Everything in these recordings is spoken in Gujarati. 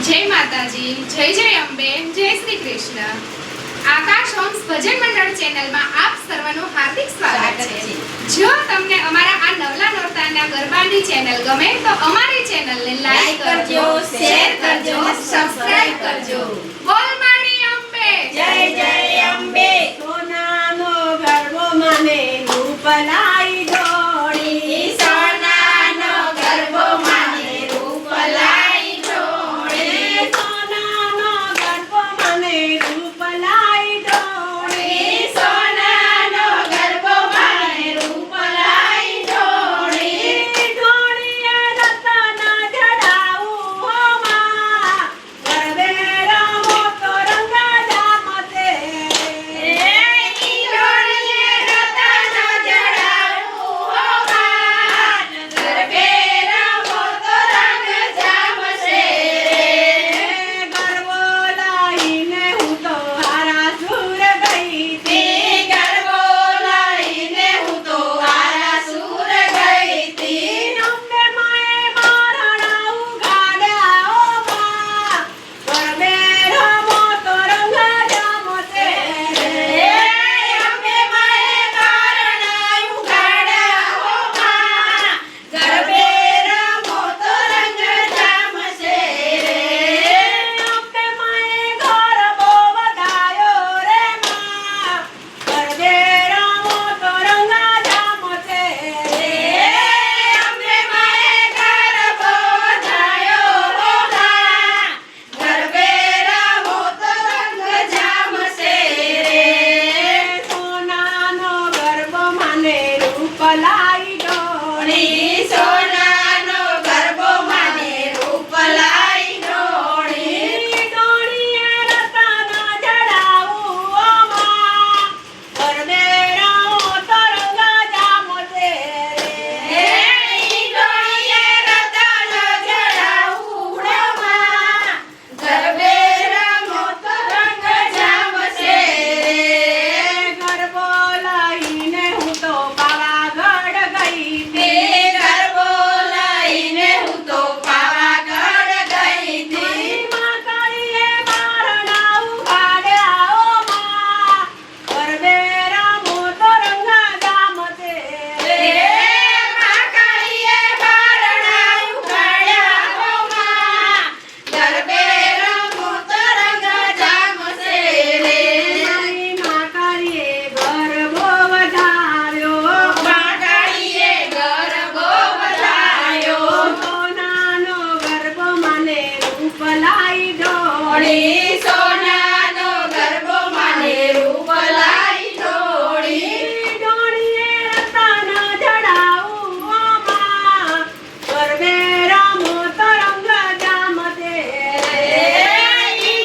જય માતાજી, જય જય અંબે, જય શ્રી કૃષ્ણ. આકાશ હોમ્સ ભજન મંડળ ચેનલમાં આપ સર્વનું હાર્દિક સ્વાગત છે. જો તમને અમારા આ નવલા નોરતાના ગરબાની ચેનલ ગમે તો અમારી ચેનલને લાઈક કરજો, શેર કરજો, સબસ્ક્રાઇબ કરજો. બોલ મારી અંબે, જય જય અંબે. સોનાનો ગરબો મને રૂપલાઈ ઢોળી, સોનાનો ગરબો મને રૂપલાઈ ઢોળી, સોનાનો ગરબો મને રૂપલાઈ ઢોળી, સોનાનો ગરબો મને રૂપલાઈ ઢોળી. ઢોળીએ રતન જડાવું હો માં, ગરબે રમો તો રંગ જામતે. ઢોળીએ રતન જડાવું હો માં, ગરબે રમો તો રંગ જામશે. ગરબો લાઈને હું તો હારા સુર ગઈ તી, ગરબો લઈને હું તો આરાસુર ગઈ તી. અંબે માએ મારણા ઉગાડ્યા ઓ માં, ગરબે રમો તો રંગ જામતે. અંબે માએ કારણા ઉગાડ્યા હો માં, ગરબે રમો તો રંગ જામશે. અંબે માએ ગરબો વધાયો રે માં, ગરબે રમો તો રંગ જામતે. અંબે માએ ગરબો વધાયો હો માં, ગરબે રમો તો રંગ જામશે. સોનાનો ગરબો મને રૂપલાઈ ઢોળી, સોનાનો ગરબો મને રૂપલાઈ ઢોળી. ઢોળીએ રતન જડાવું ઓ માં, ગરબે રમો તો રંગ જામતે. ઢોળીએ રતન જડાવું હો માં, ગરબે રમો તો રંગ જામશે. ગરબો લઈને હું તો પાવાગઢ ગઈ તી, ગરબો લઈને હું તો પાવાગઢ ગઈ તી. માં કાળીએ મારણા ઉગાડ્યા ઓ માં, ગરબે રમો તો રંગ જામતે. કાળીએ બારણા ઉગાડ્યા હો માં, ગરબે રમો તો રંગ જામશે. માં કાળીએ ગરબો વધાર્યો, કાળીએ ગરબો વધાર્યો. સોનાનો ગરબો મને રૂપલાઈ ઢોળી, સોનાનો ગરબો મને રૂપલાઈ ઢોળી. ઢોળીએ રતન જડાવું ઓ માં, ગરબે રમો તો રંગ જામતે.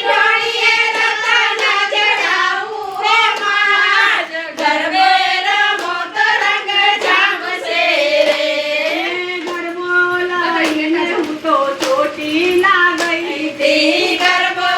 ઢોળીએ રતન જડાવું હો માં, ગરબે રમો તો રંગ જામશે. ગરબો લઈને હું તો ચોટીલા ગઈ તી, ગરબો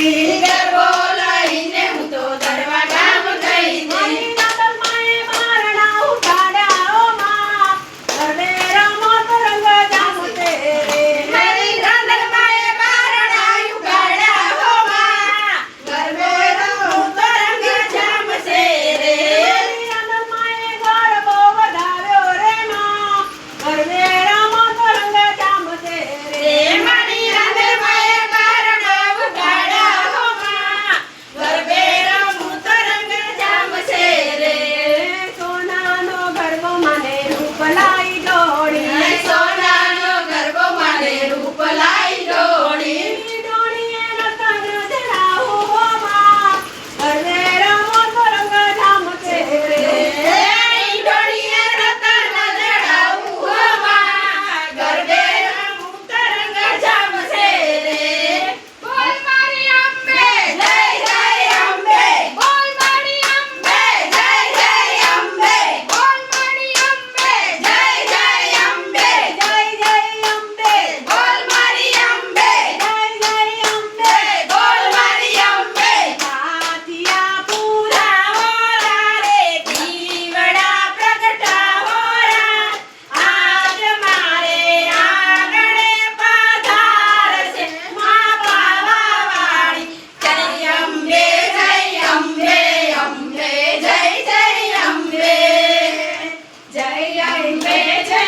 હતી. ગરબો લઈને હું તો દડવા ગામ ગઈ હતી. મારી નાદલમાએ બારણા ઉઠાડ્યા ઓ માં. ગરબે રમો તો રંગ જામશે રે. મારી રાંધણબાએ બારણા ઉગાડ્યા હો માં. ગરબે રમું તો રંગ જામશે રે. મારી નાદલમાએ ગરબો વધાવ્યો રે માં. ગરબે રમો તો રંગ જામશે રે. રે મારી રાંધણબાએ બારણા ઉગાડ્યા હો માં. ગરબે રમું તો રંગ જામશે રે. સોનાનો ગરબો મને રૂપ લાઈ દોડી. સોનાનો ગરબો મને રૂપ લાઈ દોડી. ડોળીએ રતન જડાવું હો માં. ગરબે રમો તો રંગ જામશે રે. એ ડોળીએ રતન જડાવું હો માં. ગરબે રમું તો રંગ જામશે રે. બોલ મારી અંબે, જય જય અંબે. બોલ મારી અંબે, જય જય અંબે. બોલ મારી અંબે, જય જય અંબે. જય જય અંબે. બોલ મારી અંબે. જય જય અંબે. બોલ મારી અંબે. હાથિયા પૂરા હોરા રે દીવડા પ્રગટાવોરા. આજ મારે આંગણે પધારશે મા પાવાવાળી. જય અંબે જય અંબે અંબે જય જય અંબે. જય અંબે જય